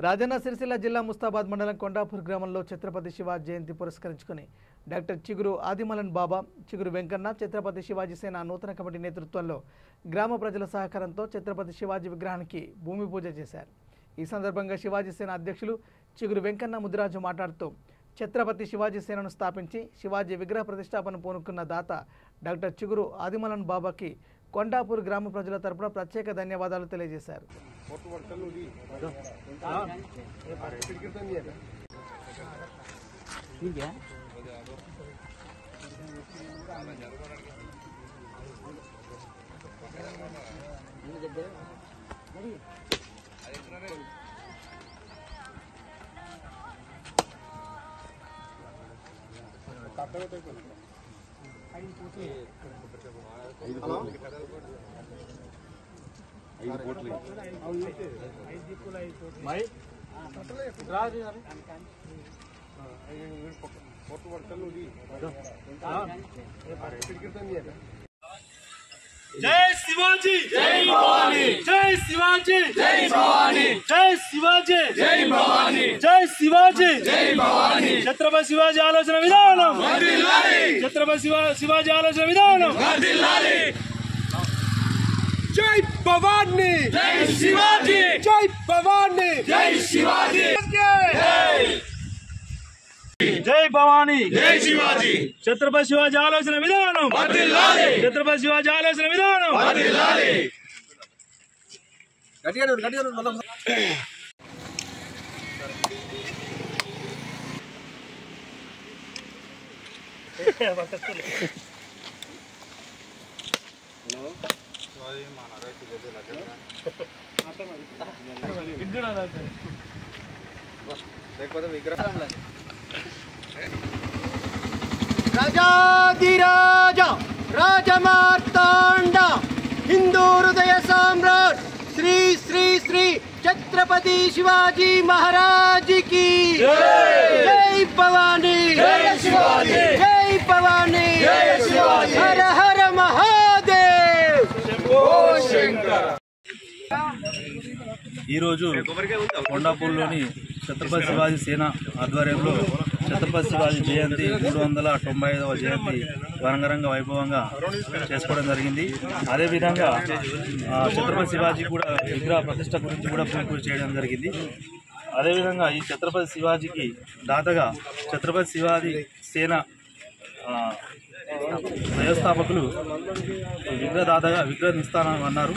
రాజన్న సిరిసిల్ల జిల్లా ముస్తాబాద్ మండలం కొండాపూర్ గ్రామంలో ఛత్రపతి శివాజీ జయంతి పురస్కరించుకుని డాక్టర్ చిగురు ఆదిమలన్ బాబా, చిగురు వెంకన్న, ఛత్రపతి శివాజీ సేన నూతన కమిటీ నేతృత్వంలో గ్రామ ప్రజల సహకారంతో ఛత్రపతి శివాజీ విగ్రహానికి భూమి పూజ చేశారు. ఈ సందర్భంగా శివాజీ సేన అధ్యక్షులు చిగురు వెంకన్న ముదిరాజు మాట్లాడుతూ ఛత్రపతి శివాజీ సేనను స్థాపించి శివాజీ విగ్రహ ప్రతిష్టాపన పూనుకున్న దాత డాక్టర్ చిగురు ఆదిమలన్ బాబాకి కొండాపూర్ గ్రామ ప్రజల తరపున ప్రత్యేక ధన్యవాదాలు తెలియజేశారు. जय शिवाजी जय भवानी, जय शिवाजी जय भवानी, जय शिवाजी जय भवानी, जय शिवाजी जय भवानी. छत्रपति शिवाजी आलोचना विधानम वर्धिल्लाली, छत्रपति शिवाजी आलोचना विधानम वर्धिल्लाली. जय भवानी, जय शिवाजी, जय भवानी, जय शिवाजी, जय भवानी, जय शिवाजी. छत्रपति शिवाजी आलोचना विधानम वर्धिल्लाली, छत्रपति शिवाजी आलोचना विधानम वर्धिल्लाली. राजाधिराज राजमार्तांड हिंदू हृदय सम्राट श्री श्री श्री छत्रपति शिवाजी महाराज की जय भवानी, जय शिवाजी, जय भवानी, जय शिवाजी. हर हर महादेव, शंभो शंकर. కొండాపూర్లోని ఛత్రపతి శివాజీ సేన ఆధ్వర్యంలో ఛత్రపతి శివాజీ జయంతి 395వ జయంతి రంగరంగ వైభవంగా చేసుకోవడం జరిగింది. అదేవిధంగా ఛత్రపతి శివాజీ కూడా విగ్రహ ప్రతిష్ట గురించి కూడా పూజ చేయడం జరిగింది. అదేవిధంగా ఈ ఛత్రపతి శివాజీకి దాతగా ఛత్రపతి శివాజీ సేన వ్యవస్థాపకులు విగ్రహదాతగా విగ్రహం ఇస్తానని అన్నారు.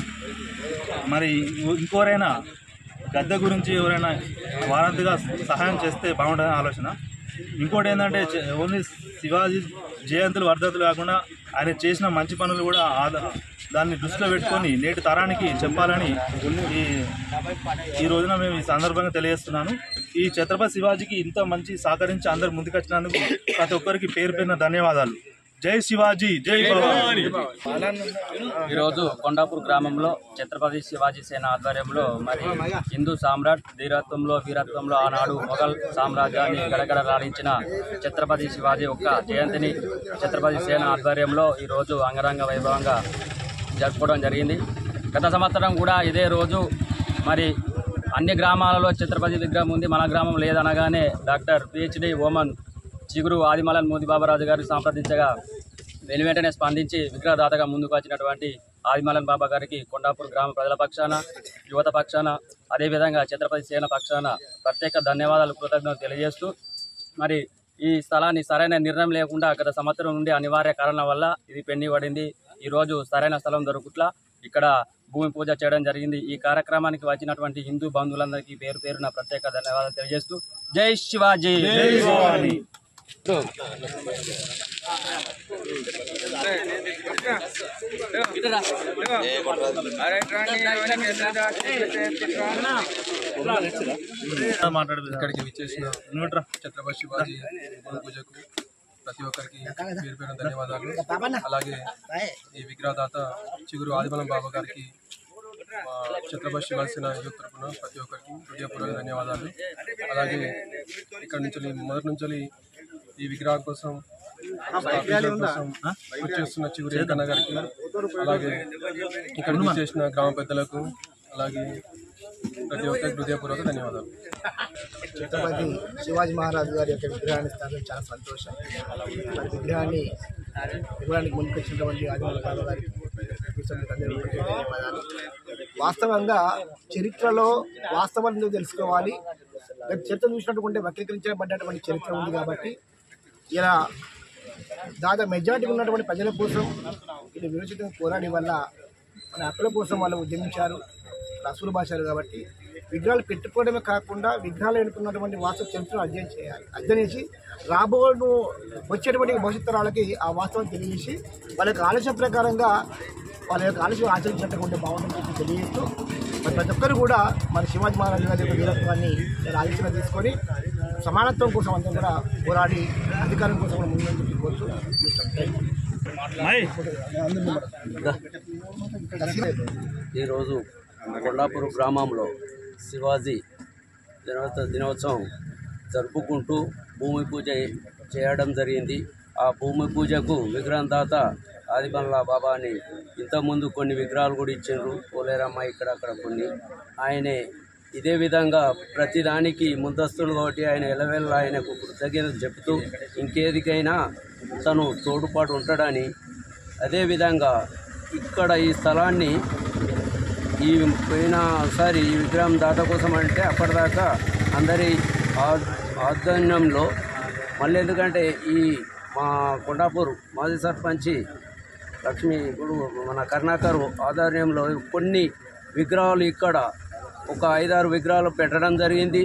మరి ఇంకోరైనా గద్దె గురించి ఎవరైనా వారంతగా సహాయం చేస్తే బాగుంటుందని ఆలోచన. ఇంకోటి ఏంటంటే ఓన్లీ శివాజీ జయంతులు వర్ధతులు కాకుండా ఆయన చేసిన మంచి పనులు కూడా దాన్ని దృష్టిలో పెట్టుకొని నేటి తరానికి చెప్పాలని ఈ రోజున మేము ఈ సందర్భంగా తెలియజేస్తున్నాను. ఈ ఛత్రపతి శివాజీకి ఇంత మంచి సహకరించి అందరు ముందుకొచ్చినందుకు ప్రతి ఒక్కరికి పేరు పేరున ధన్యవాదాలు. జై శివాజీ, జై భవానీ. ఈరోజు కొండాపూర్ గ్రామంలో ఛత్రపతి శివాజీ సేన ఆధ్వర్యంలో మరి హిందూ సామ్రాట్ ధీరత్వంలో వీరత్వంలో ఆనాడు మొఘల్ సామ్రాజ్యాన్ని గడగడలాడించిన ఛత్రపతి శివాజీ యొక్క జయంతిని ఛత్రపతి సేన ఆధ్వర్యంలో ఈరోజు అంగరంగ వైభవంగా జరుపుకోవడం జరిగింది. గత సంవత్సరం కూడా ఇదే రోజు మరి అన్ని గ్రామాలలో ఛత్రపతి విగ్రహం ఉంది, మన గ్రామం లేదనగానే డాక్టర్ పిహెచ్డి ఓమన్ చిగురు ఆదిమలన్ మోదీ బాబారాజు గారు సంప్రదించగా వెంటనే స్పందించి విగ్రహదాతగా ముందుకు వచ్చినటువంటి ఆదిమలన్ బాబా గారికి కొండాపూర్ గ్రామ ప్రజల పక్షాన, యువత పక్షాన, అదేవిధంగా ఛత్రపతి సేన పక్షాన ప్రత్యేక ధన్యవాదాలు, కృతజ్ఞతలు తెలియజేస్తూ మరి ఈ స్థలాన్ని సరైన నిర్ణయం లేకుండా గత సంవత్సరం నుండి అనివార్య కారణాల వల్ల ఇది పెండి పడింది. ఈరోజు సరైన స్థలం దొరుకుట్లా ఇక్కడ భూమి పూజ చేయడం జరిగింది. ఈ కార్యక్రమానికి వచ్చినటువంటి హిందూ బంధువులందరికీ పేరు పేరున ప్రత్యేక ధన్యవాదాలు తెలియజేస్తూ జై శివాజీ, జై భవానీ. ఇక్కడికి విచ్చేసిన ఛత్రపతి శివాజీ పూజకు ప్రతి ఒక్కరికి పేరు పేరు ధన్యవాదాలు. అలాగే ఈ విగ్రహదాత చిగురు ఆదిమలన్ బాబా గారికి ఛత్రపతి శివాజీ సేన యూత్ తరపున ప్రతి ఒక్కరికి హృదయపూర్వక ధన్యవాదాలు. అలాగే ఇక్కడ నుంచి మొదటి నుంచి ఈ విగ్రహం కోసం చేస్తున్న చిగురు వెంకన్న గారికి, అలాగే ఇక్కడ చేసిన గ్రామ పెద్దలకు, అలాగే ప్రతి ఒక్కరికి హృదయపూర్వక ధన్యవాదాలు. ఛత్రపతి శివాజీ మహారాజు గారి యొక్క విగ్రహాన్ని స్థాపించడం చాలా సంతోషం. మరి విగ్రహాన్ని ఇవ్వడానికి ముందుకొచ్చినటువంటి ఆదిమూలం బాబా గారికి ధన్యవాదాలు. వాస్తవంగా చరిత్రలో వాస్తవాలు ఎందుకు తెలుసుకోవాలి, చరిత్ర చూసినట్టుకుంటే వక్రీకరించబడ్డటువంటి చరిత్ర ఉంది. కాబట్టి ఇలా దాదాపు మెజారిటీ ఉన్నటువంటి ప్రజల కోసం ఇది విరోచితంగా పోరాడి వల్ల మన హక్కుల కోసం వాళ్ళు ఉద్యమించారు, అసూలు భాషలు. కాబట్టి విగ్రహాలు పెట్టుకోవడమే కాకుండా విగ్రహాలు ఎన్నుకున్నటువంటి వాస్తవ చరిత్రను అధ్యయనం చేయాలి. అధ్యయనం చేసి వచ్చేటువంటి భవిష్యత్ తరాలకి ఆ వాస్తవం తెలియజేసి వాళ్ళ యొక్క ఆలోచన ప్రకారంగా వాళ్ళ యొక్క ఆలోచన ఆచరించినట్టుగా ఉంటే బాగుంటుందని తెలియజేస్తూ మరి ప్రతి ఒక్కరు కూడా మన శివాజీ మహారాజు గారి యొక్క వీరత్వాన్ని ఆలోచన తీసుకొని సమానత్వం కోసం అంతా కూడా పోరాడి అధికారం కోసం కూడా ముందు కోరుతూ ఈరోజు కొండాపూర్ గ్రామంలో శివాజీ దినోత్సవం జరుపుకుంటూ భూమి పూజ చేయడం జరిగింది. ఆ భూమి పూజకు విగ్రహం దాత ఆదిమూలం బాబాని ఇంతకుముందు కొన్ని విగ్రహాలు కూడా ఇచ్చిండ్రు, పోలేరమ్మ ఇక్కడక్కడ కొన్ని. ఆయనే ఇదే విధంగా ప్రతిదానికి ముందస్తులు కాబట్టి ఆయన ఎలవెల్ల ఆయనకు కృతజ్ఞతలు చెబుతూ ఇంకేదికైనా తను తోడుపాటు ఉంటాడని, అదేవిధంగా ఇక్కడ ఈ స్థలాన్ని ఈ పోయినసారి ఈ విగ్రహం దాత కోసం అంటే అప్పటిదాకా అందరి ఆధ్వర్యంలో మళ్ళీ, ఎందుకంటే ఈ మా కొండాపూర్ మాజీ సర్పంచి లక్ష్మి ఇప్పుడు మన కరుణాకర్ ఆధ్వర్యంలో కొన్ని విగ్రహాలు ఇక్కడ ఒక 5-6 విగ్రహాలు పెట్టడం జరిగింది.